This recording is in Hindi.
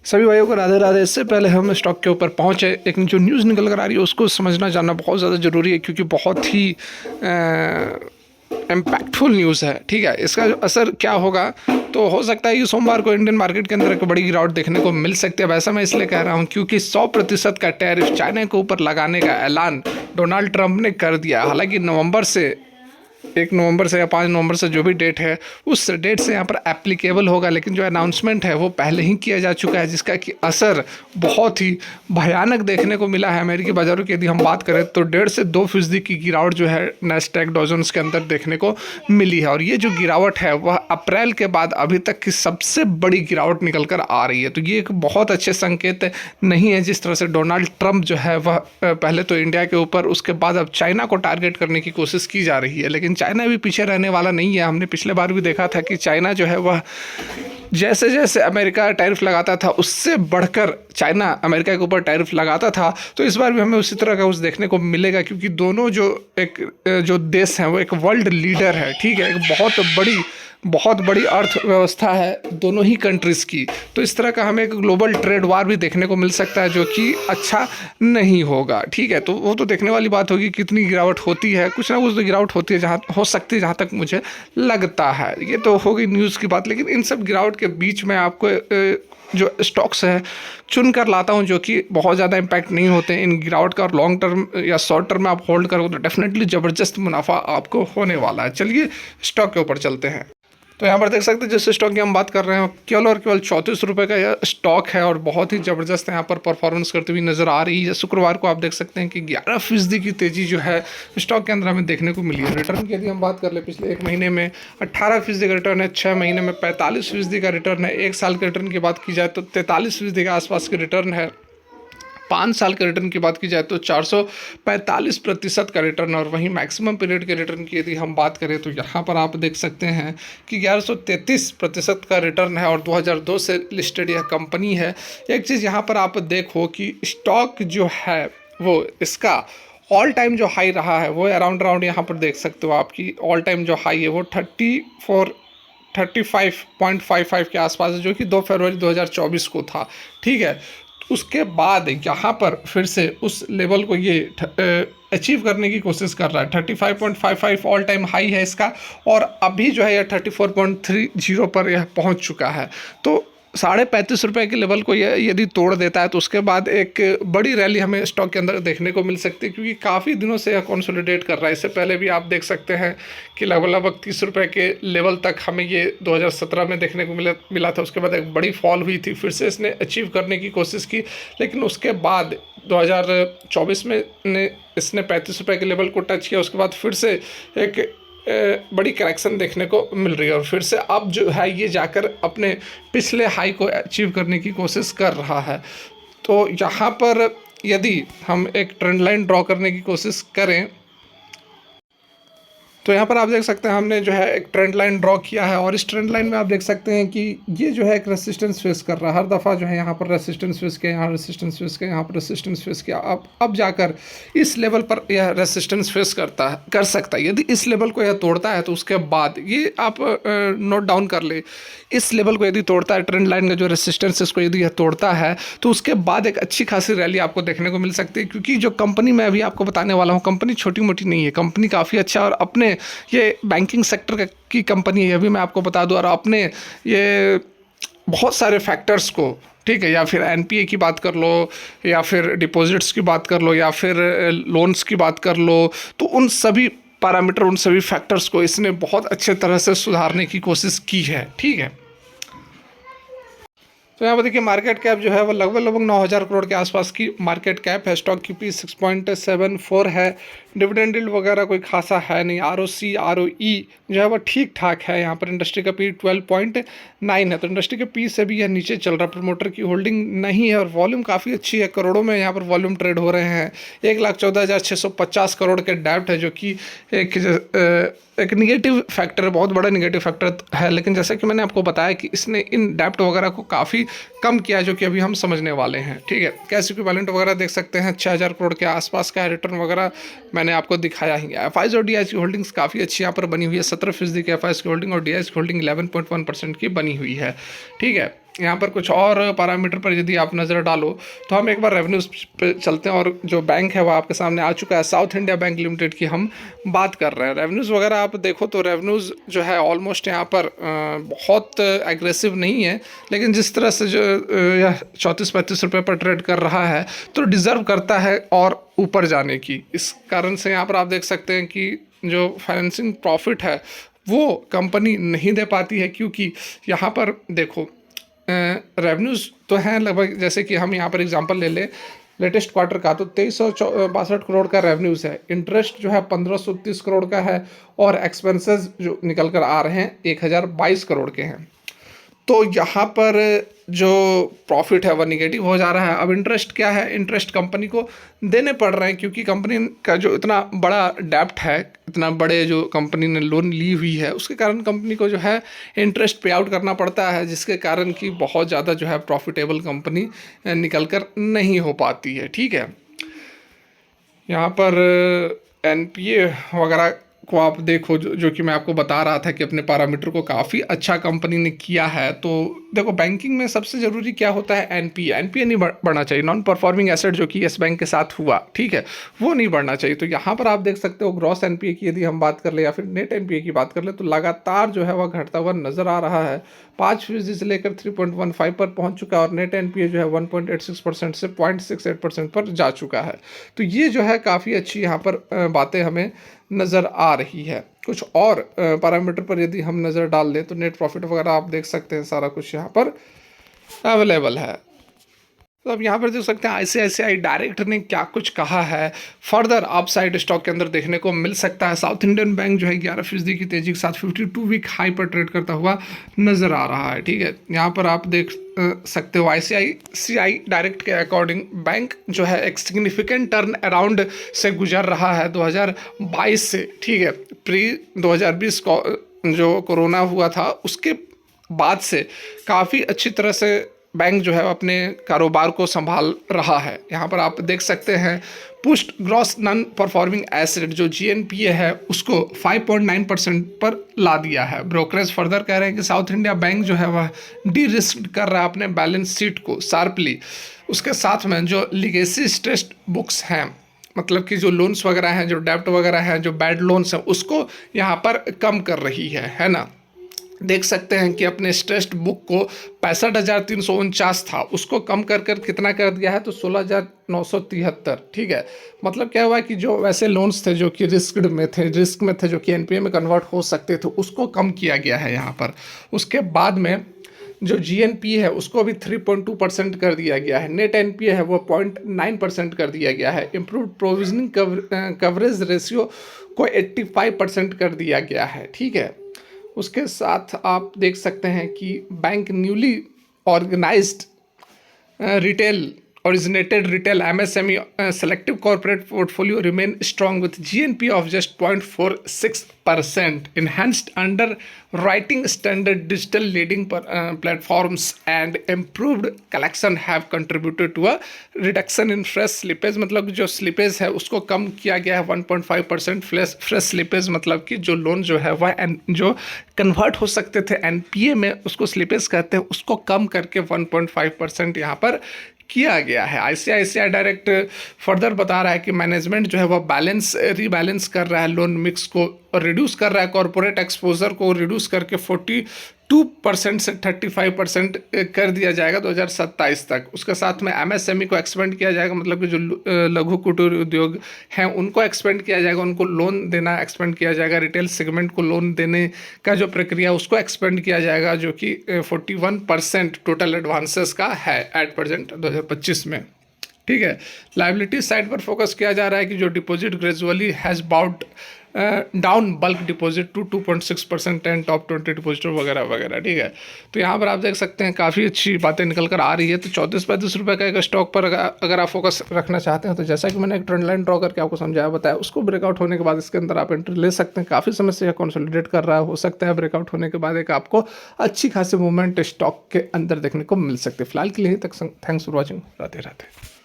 सभी भाइयों को राधे राधे। इससे पहले हम स्टॉक के ऊपर पहुंचे, एक जो न्यूज़ निकल कर आ रही है उसको समझना जानना बहुत ज़्यादा ज़रूरी है, क्योंकि बहुत ही इम्पैक्टफुल न्यूज़ है। ठीक है, इसका जो असर क्या होगा, तो हो सकता है कि सोमवार को इंडियन मार्केट के अंदर एक बड़ी गिरावट देखने को मिल सकती है। वैसा मैं इसलिए कह रहा हूं क्योंकि 100% का टैरिफ चाइना के ऊपर लगाने का ऐलान डोनाल्ड ट्रंप ने कर दिया। हालांकि नवंबर से 1 नवंबर से या 5 नवंबर से जो भी डेट है उस डेट से यहाँ पर एप्लीकेबल होगा, लेकिन जो अनाउंसमेंट है वो पहले ही किया जा चुका है, जिसका कि असर बहुत ही भयानक देखने को मिला है अमेरिकी बाजारों की। यदि हम बात करें तो 1.5 से 2% की गिरावट जो है नैस्डैक डॉ जोन्स के अंदर देखने को मिली है, और ये जो गिरावट है वह अप्रैल के बाद अभी तक की सबसे बड़ी गिरावट निकल कर आ रही है। तो ये एक बहुत अच्छे संकेत नहीं है। जिस तरह से डोनाल्ड ट्रंप जो है वह पहले तो इंडिया के ऊपर, उसके बाद अब चाइना को टारगेट करने की कोशिश की जा रही है, लेकिन चाइना भी पीछे रहने वाला नहीं है। हमने पिछले बार भी देखा था कि चाइना जो है वह जैसे जैसे अमेरिका टैरिफ लगाता था उससे बढ़कर चाइना अमेरिका के ऊपर टैरिफ लगाता था। तो इस बार भी हमें उसी तरह का कुछ देखने को मिलेगा, क्योंकि दोनों जो देश हैं वो एक वर्ल्ड लीडर है। ठीक है, एक बहुत बड़ी अर्थव्यवस्था है दोनों ही कंट्रीज़ की। तो इस तरह का हमें एक ग्लोबल ट्रेड वार भी देखने को मिल सकता है, जो कि अच्छा नहीं होगा। ठीक है, तो वो तो देखने वाली बात होगी कितनी गिरावट होती है। कुछ ना कुछ तो गिरावट होती है, जहाँ हो सकती है, जहाँ तक मुझे लगता है। ये तो हो गई न्यूज़ की बात, लेकिन इन सब गिरावट के बीच में आपको जो स्टॉक्स है चुन कर लाता हूं जो कि बहुत ज़्यादा इम्पैक्ट नहीं होते हैं इन गिरावट का, और लॉन्ग टर्म या शॉर्ट टर्म में आप होल्ड करोगे तो डेफिनेटली ज़बरदस्त मुनाफा आपको होने वाला है। चलिए स्टॉक के ऊपर चलते हैं। तो यहाँ पर देख सकते हैं जिस स्टॉक की हम बात कर रहे हैं केवल और केवल 34 रुपये का यह स्टॉक है, और बहुत ही ज़बरदस्त यहाँ पर परफॉर्मेंस करती हुई नज़र आ रही है। शुक्रवार को आप देख सकते हैं कि 11% की तेज़ी जो है स्टॉक के अंदर हमें देखने को मिली है। रिटर्न की यदि हम बात कर ले, पिछले 1 महीने में 18% का रिटर्न है, 6 महीने में 45% का रिटर्न है, 1 साल के रिटर्न की बात की जाए तो 43% के आसपास के रिटर्न है, 5 साल के रिटर्न की बात की जाए तो 445% का रिटर्न, और वहीं मैक्सिमम पीरियड के रिटर्न की यदि हम बात करें तो यहाँ पर आप देख सकते हैं कि 1133% का रिटर्न है, और 2002 से लिस्टेड यह कंपनी है। एक चीज़ यहाँ पर आप देखो कि स्टॉक जो है वो इसका ऑल टाइम जो हाई रहा है वो अराउंड यहाँ पर देख सकते हो आपकी ऑल टाइम जो हाई है वो 35.55 के आसपास है, जो कि 2 फरवरी 2024 को था। ठीक है, उसके बाद यहाँ पर फिर से उस लेवल को ये अचीव करने की कोशिश कर रहा है। 35.55 ऑल टाइम हाई है इसका, और अभी जो है यह 34.30 पर यह पहुँच चुका है। तो 35.5 के लेवल को यदि तोड़ देता है तो उसके बाद एक बड़ी रैली हमें स्टॉक के अंदर देखने को मिल सकती है, क्योंकि काफ़ी दिनों से यह कंसोलिडेट कर रहा है। इससे पहले भी आप देख सकते हैं कि लगभग 30 रुपये के लेवल तक हमें ये 2017 में देखने को मिला था। उसके बाद एक बड़ी फॉल हुई थी, फिर से इसने अचीव करने की कोशिश की, लेकिन उसके बाद 2024 में इसने 35 रुपये के लेवल को टच किया। उसके बाद फिर से एक बड़ी करेक्शन देखने को मिल रही है, और फिर से अब जो है ये जाकर अपने पिछले हाई को अचीव करने की कोशिश कर रहा है। तो यहाँ पर यदि हम एक ट्रेंड लाइन ड्रॉ करने की कोशिश करें तो यहाँ पर आप देख सकते हैं हमने जो है एक ट्रेंड लाइन ड्रॉ किया है, और इस ट्रेंड लाइन में आप देख सकते हैं कि ये जो है एक रेसिस्टेंस फेस कर रहा है। हर दफ़ा जो है यहाँ पर रेसिस्टेंस फेस किया, यहाँ रेसिस्टेंस फेस किया, यहाँ पर रेसिस्टेंस फेस किया। अब जाकर इस लेवल पर यह रेसिस्टेंस फेस कर सकता है। यदि इस लेवल को यह तोड़ता है तो उसके बाद ये आप नोट डाउन कर ले, इस लेवल को यदि तोड़ता है, ट्रेंड लाइन का जो रेसिस्टेंस है इसको यदि यह तोड़ता है तो उसके बाद एक अच्छी खासी रैली आपको देखने को मिल सकती है। क्योंकि जो कंपनी मैं अभी आपको बताने वाला हूँ, कंपनी छोटी मोटी नहीं है, कंपनी काफ़ी अच्छा, और अपने ये बैंकिंग सेक्टर की कंपनी है, अभी मैं आपको बता दूं, और अपने ये बहुत सारे फैक्टर्स को, ठीक है, या फिर एनपीए की बात कर लो, या फिर डिपॉजिट्स की बात कर लो, या फिर लोन्स की बात कर लो, तो उन सभी पैरामीटर, उन सभी फैक्टर्स को इसने बहुत अच्छे तरह से सुधारने की कोशिश की है। ठीक है, तो यहाँ पर देखिए मार्केट कैप जो है वो लगभग 9,000 करोड़ के आसपास की मार्केट कैप है। स्टॉक की पी 6.74 है। डिविडेंड यील्ड वगैरह कोई खासा है नहीं। आरओसी आरओई जो है वो ठीक ठाक है। यहाँ पर इंडस्ट्री का पी 12.9 है, तो इंडस्ट्री के पी से भी यह नीचे चल रहा है। प्रमोटर की होल्डिंग नहीं है, और वॉल्यूम काफ़ी अच्छी है, करोड़ों में यहाँ पर वॉल्यूम ट्रेड हो रहे हैं। 1,14,650 करोड़ के डेब्ट है, जो कि एक निगेटिव फैक्टर है, बहुत बड़ा निगेटिव फैक्टर है। लेकिन जैसा कि मैंने आपको बताया कि इसने इन डेब्ट वगैरह को काफ़ी कम किया, जो कि अभी हम समझने वाले हैं। ठीक है, कैश इक्विवेलेंट वगैरह देख सकते हैं 6,000 करोड़ के आसपास का है। रिटर्न वगैरह मैंने आपको दिखाया ही। एफआईज और डीआईज की होल्डिंग्स काफ़ी अच्छी यहाँ पर बनी हुई है। 17% की एफआईज की होल्डिंग और डीआईज की होल्डिंग 11.1% की बनी हुई है। ठीक है, यहाँ पर कुछ और पैरामीटर पर यदि आप नज़र डालो तो हम एक बार रेवेन्यूज पे चलते हैं, और जो बैंक है वो आपके सामने आ चुका है, साउथ इंडिया बैंक लिमिटेड की हम बात कर रहे हैं। रेवेन्यूज़ वगैरह आप देखो तो रेवेन्यूज़ जो है ऑलमोस्ट यहाँ पर बहुत एग्रेसिव नहीं है, लेकिन जिस तरह से जो यह 34-35 रुपये पर ट्रेड कर रहा है तो डिज़र्व करता है और ऊपर जाने की। इस कारण से यहाँ पर आप देख सकते हैं कि जो फाइनेंसिंग प्रॉफिट है वो कंपनी नहीं दे पाती है, क्योंकि यहाँ पर देखो रेवेन्यूज़ तो हैं लगभग, जैसे कि हम यहाँ पर एग्जांपल ले लें लेटेस्ट क्वार्टर का, तो 2362 करोड़ का रेवेन्यूज़ है, इंटरेस्ट जो है 1530 करोड़ का है, और एक्सपेंसेस जो निकल कर आ रहे हैं 1022 करोड़ के हैं। तो यहाँ पर जो प्रॉफिट है वह निगेटिव हो जा रहा है। अब इंटरेस्ट क्या है, इंटरेस्ट कंपनी को देने पड़ रहे हैं, क्योंकि कंपनी का जो इतना बड़ा डेप्ट है, इतना बड़े जो कंपनी ने लोन ली हुई है, उसके कारण कंपनी को जो है इंटरेस्ट पे आउट करना पड़ता है, जिसके कारण कि बहुत ज़्यादा जो है प्रॉफिटेबल कंपनी निकल कर नहीं हो पाती है। ठीक है, यहाँ पर एनपीए वगैरह को आप देखो, जो कि मैं आपको बता रहा था कि अपने पैरामीटर को काफ़ी अच्छा कंपनी ने किया है। तो देखो बैंकिंग में सबसे ज़रूरी क्या होता है, एनपीए नहीं बढ़ना चाहिए, नॉन परफॉर्मिंग एसेट जो कि येस बैंक के साथ हुआ, ठीक है, वो नहीं बढ़ना चाहिए। तो यहाँ पर आप देख सकते हो ग्रॉस एनपीए की यदि हम बात कर ले या फिर नेट एनपीए की बात कर ले, तो लगातार जो है वह घटता हुआ नजर आ रहा है। 5% से लेकर 3.15 पर पहुंच चुका है, और नेट एनपीए जो है 1.86% से 0.68% पर जा चुका है। तो ये जो है काफ़ी अच्छी यहाँ पर बातें हमें नज़र आ रही है। कुछ और पैरामीटर पर यदि हम नज़र डाल दें तो नेट प्रॉफिट वगैरह आप देख सकते हैं, सारा कुछ यहाँ पर अवेलेबल है। तो अब यहाँ पर देख सकते हैं आईसीआईसीआई डायरेक्ट ने क्या कुछ कहा है, फर्दर अपसाइड स्टॉक के अंदर देखने को मिल सकता है। साउथ इंडियन बैंक जो है 11% की तेजी के साथ 52 वीक हाई पर ट्रेड करता हुआ नजर आ रहा है। ठीक है, यहाँ पर आप देख सकते हो आईसीआईसीआई डायरेक्ट के अकॉर्डिंग बैंक जो है एक सिग्निफिकेंट टर्न अराउंड से गुजर रहा है 2022 से। ठीक है, प्री 2020 को जो कोरोना हुआ था उसके बाद से काफ़ी अच्छी तरह से बैंक जो है अपने कारोबार को संभाल रहा है। यहाँ पर आप देख सकते हैं पुस्ट ग्रॉस नॉन परफॉर्मिंग एसेट जो जीएनपीए है उसको 5.9% पर ला दिया है। ब्रोकरेज फर्दर कह रहे हैं कि साउथ इंडिया बैंक जो है वह डी रिस्क कर रहा है अपने बैलेंस शीट को शार्पली। उसके साथ में जो लिगेसी स्ट्रेस्ड बुक्स हैं, मतलब कि जो लोन्स वगैरह हैं, जो डेब्ट वगैरह हैं, जो बैड लोन्स हैं, उसको यहाँ पर कम कर रही है ना। देख सकते हैं कि अपने स्ट्रेस्ड बुक को 65,349 था, उसको कम कर कितना कर दिया है, तो 16,973। ठीक है, मतलब क्या हुआ कि जो वैसे लोन्स थे जो कि रिस्क में थे जो कि एनपीए में कन्वर्ट हो सकते थे, उसको कम किया गया है यहाँ पर। उसके बाद में जो जीएनपी है उसको भी 3.2% कर दिया गया है। नेट एनपीए है वो 0.9% कर दिया गया है। इम्प्रूव्ड प्रोविजनिंग कवरेज रेशियो को 85% कर दिया गया है। ठीक है, उसके साथ आप देख सकते हैं कि bank newly organised retail originated retail MSME selective corporate portfolio remain strong with GNP of just 0.46%. Enhanced underwriting standard, digital leading platforms and improved collection have contributed to a reduction in fresh slippage. मतलब जो slippage है उसको कम किया गया है 1.5%। fresh slippage मतलब कि जो लोन जो है वह जो कन्वर्ट हो सकते थे एनपीए में, उसको स्लिपेज कहते हैं, उसको कम करके 1.5% यहाँ पर किया गया है। आईसीआईसीआई डायरेक्ट फर्दर बता रहा है कि मैनेजमेंट जो है वह रीबैलेंस कर रहा है, लोन मिक्स को रिड्यूस कर रहा है, कॉरपोरेट एक्सपोजर को रिड्यूस करके 42% से 35% कर दिया जाएगा 2027 तक। उसके साथ में एमएसएमई को एक्सपेंड किया जाएगा, मतलब कि जो लघु कुटीर उद्योग हैं उनको एक्सपेंड किया जाएगा, उनको लोन देना एक्सपेंड किया जाएगा। रिटेल सेगमेंट को लोन देने का जो प्रक्रिया उसको एक्सपेंड किया जाएगा, जो कि 41% टोटल एडवांसेस का है एट प्रेजेंट 2025 में। ठीक है, लाइबिलिटी साइड पर फोकस किया जा रहा है कि जो deposit gradually has bout down bulk deposit to 2.6% and top 20 depositor वगैरह वगैरह। ठीक है, तो यहाँ पर आप देख सकते हैं काफ़ी अच्छी बातें निकल कर आ रही है। तो 34-35 रुपये का एक स्टॉक पर अगर आप फोकस रखना चाहते हैं तो जैसा कि मैंने एक ट्रेंड लाइन ड्रॉ करके आपको समझाया बताया, उसको ब्रेकआउट होने के बाद इसके अंदर आप एंट्री ले सकते हैं। काफ़ी समय से यह कंसोलिडेट कर रहा है, हो सकता है ब्रेकआउट होने के बाद एक आपको अच्छी खासी मूवमेंट स्टॉक के अंदर देखने को मिल सकती है। फिलहाल के लिए तक thanks for watching. Radhe Radhe.